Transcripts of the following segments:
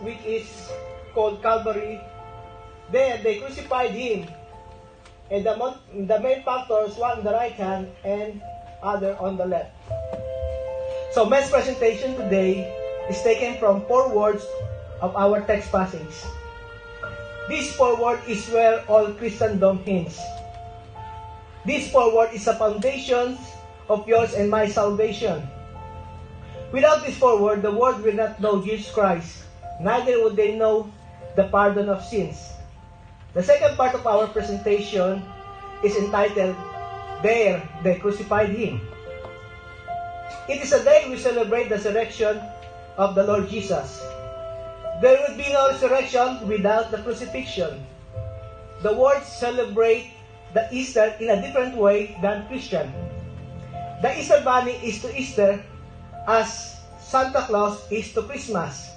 which is called Calvary, there they crucified him, and the malefactors, one on the right hand and other on the left. So man's presentation today is taken from 4 words of our text passage. This 4 word is where all Christendom hinges. This 4 word is the foundation of yours and my salvation. Without this 4 word, the world will not know Jesus Christ. Neither would they know the pardon of sins. The second part of our presentation is entitled, There They Crucified Him. It is a day we celebrate the resurrection of the Lord Jesus. There would be no resurrection without the crucifixion. The world celebrate the Easter in a different way than Christian. The Easter bunny is to Easter as Santa Claus is to Christmas.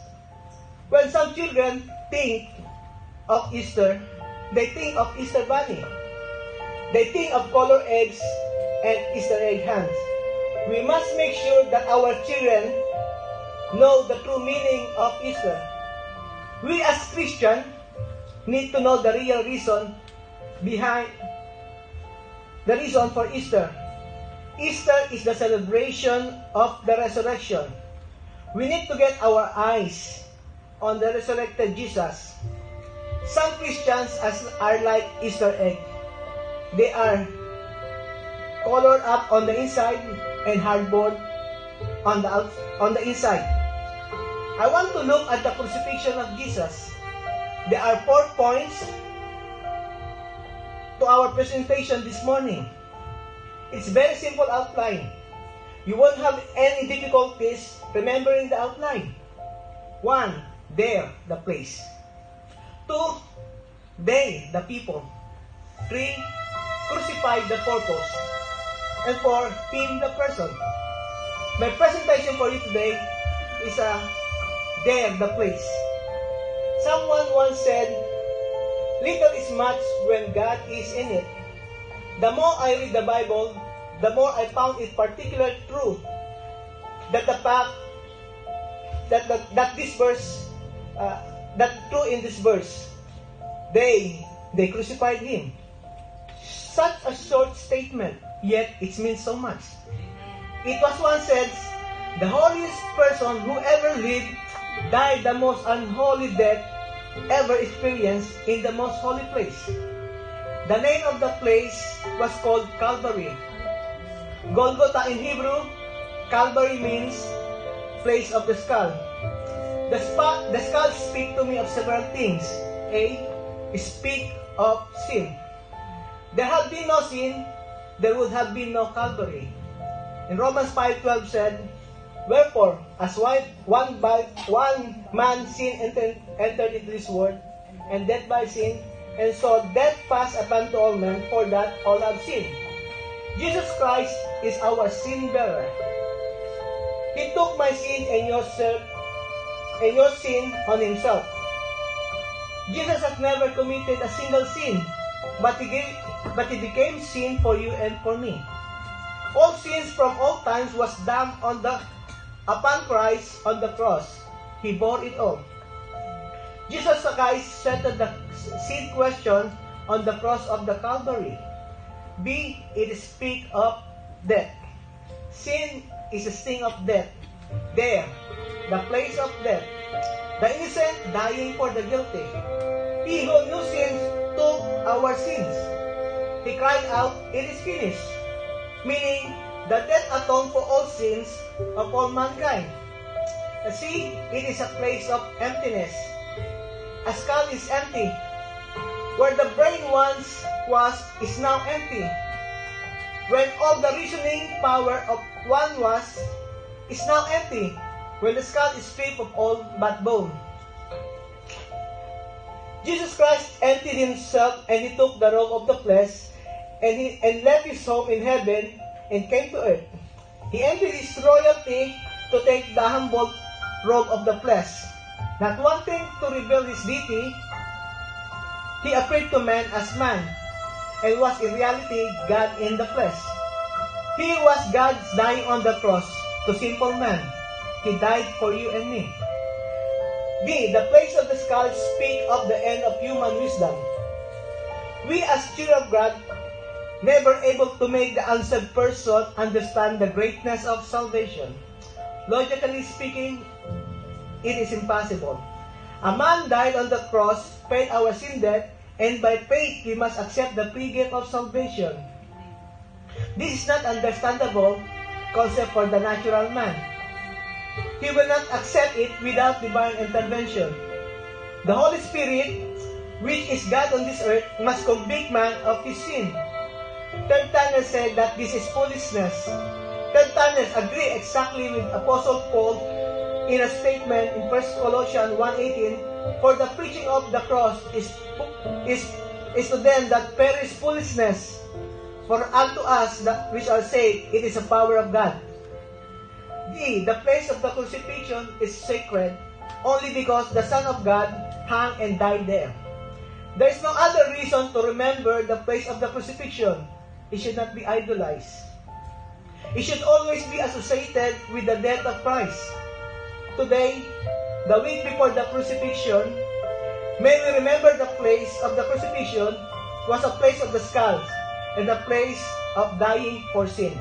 When some children think of Easter, they think of Easter bunny. They think of colored eggs and Easter egg hands. We must make sure that our children know the true meaning of Easter. We as Christians need to know the real reason behind the reason for Easter. Easter is the celebration of the resurrection. We need to get our eyes on the resurrected Jesus. Some Christians are like Easter egg. They are colored up on the inside and hardboard on the inside. I want to look at the crucifixion of Jesus. There are 4 points to our presentation this morning. It's very simple outline. You won't have any difficulties remembering the outline. 1. There, the place. 2. They, the people. 3. Crucified, the purpose. And 4. Him, the person. My presentation for you today is there, the place. Someone once said, little is much when God is in it. The more I read the Bible, the more I found it particularly true that the fact that this verse, that true in this verse, they crucified him. Such a short statement, yet it means so much. It was once said, the holiest person who ever lived died the most unholy death ever experienced in the most holy place. The name of the place was called Calvary. Golgotha in Hebrew, Calvary means place of the skull. The skull speaks to me of several things. A. Speak of sin. There had been no sin, there would have been no Calvary. In Romans 5:12 said, wherefore, as one man sin entered into this world, and death by sin, and so death passed upon to all men, for that all have sinned. Jesus Christ is our sin bearer. He took my sin and your sin on himself. Jesus has never committed a single sin, but he became sin for you and for me. All sins from all times was damned upon Christ on the cross. He bore it all. Jesus Christ settled the sin question on the cross of the Calvary. B. It speaks of death. Sin is a sting of death. There, the place of death. The innocent dying for the guilty. He who knew sins took our sins. He cried out, it is finished. Meaning, the death atoned for all sins of all mankind. See, it is a place of emptiness. A skull is empty. Where the brain once was is now empty. When all the reasoning power of one was is now empty. When the skull is stripped of all but bone. Jesus Christ emptied himself and he took the robe of the flesh and left his home in heaven and came to earth. He emptied his royalty to take the humble robe of the flesh. Not wanting to reveal his deity, he appeared to man as man and was in reality God in the flesh. He was God's dying on the cross to simple man. He died for you and me. D. The place of the skull speak of the end of human wisdom. We as children of God, never able to make the unsaved person understand the greatness of salvation. Logically speaking, it is impossible. A man died on the cross, paid our sin debt, and by faith we must accept the free gift of salvation. This is not understandable concept for the natural man. He will not accept it without divine intervention. The Holy Spirit, which is God on this earth, must convict man of his sin. Tertullus said that this is foolishness. Tertullus agreed exactly with Apostle Paul in a statement in 1 Colossians 1:18, for the preaching of the cross is to them that perish foolishness, for unto us that which are saved it is the power of God. D. The place of the crucifixion is sacred only because the Son of God hung and died there. There is no other reason to remember the place of the crucifixion. It should not be idolized. It should always be associated with the death of Christ. Today, the week before the crucifixion, may we remember the place of the crucifixion was a place of the skulls and a place of dying for sin.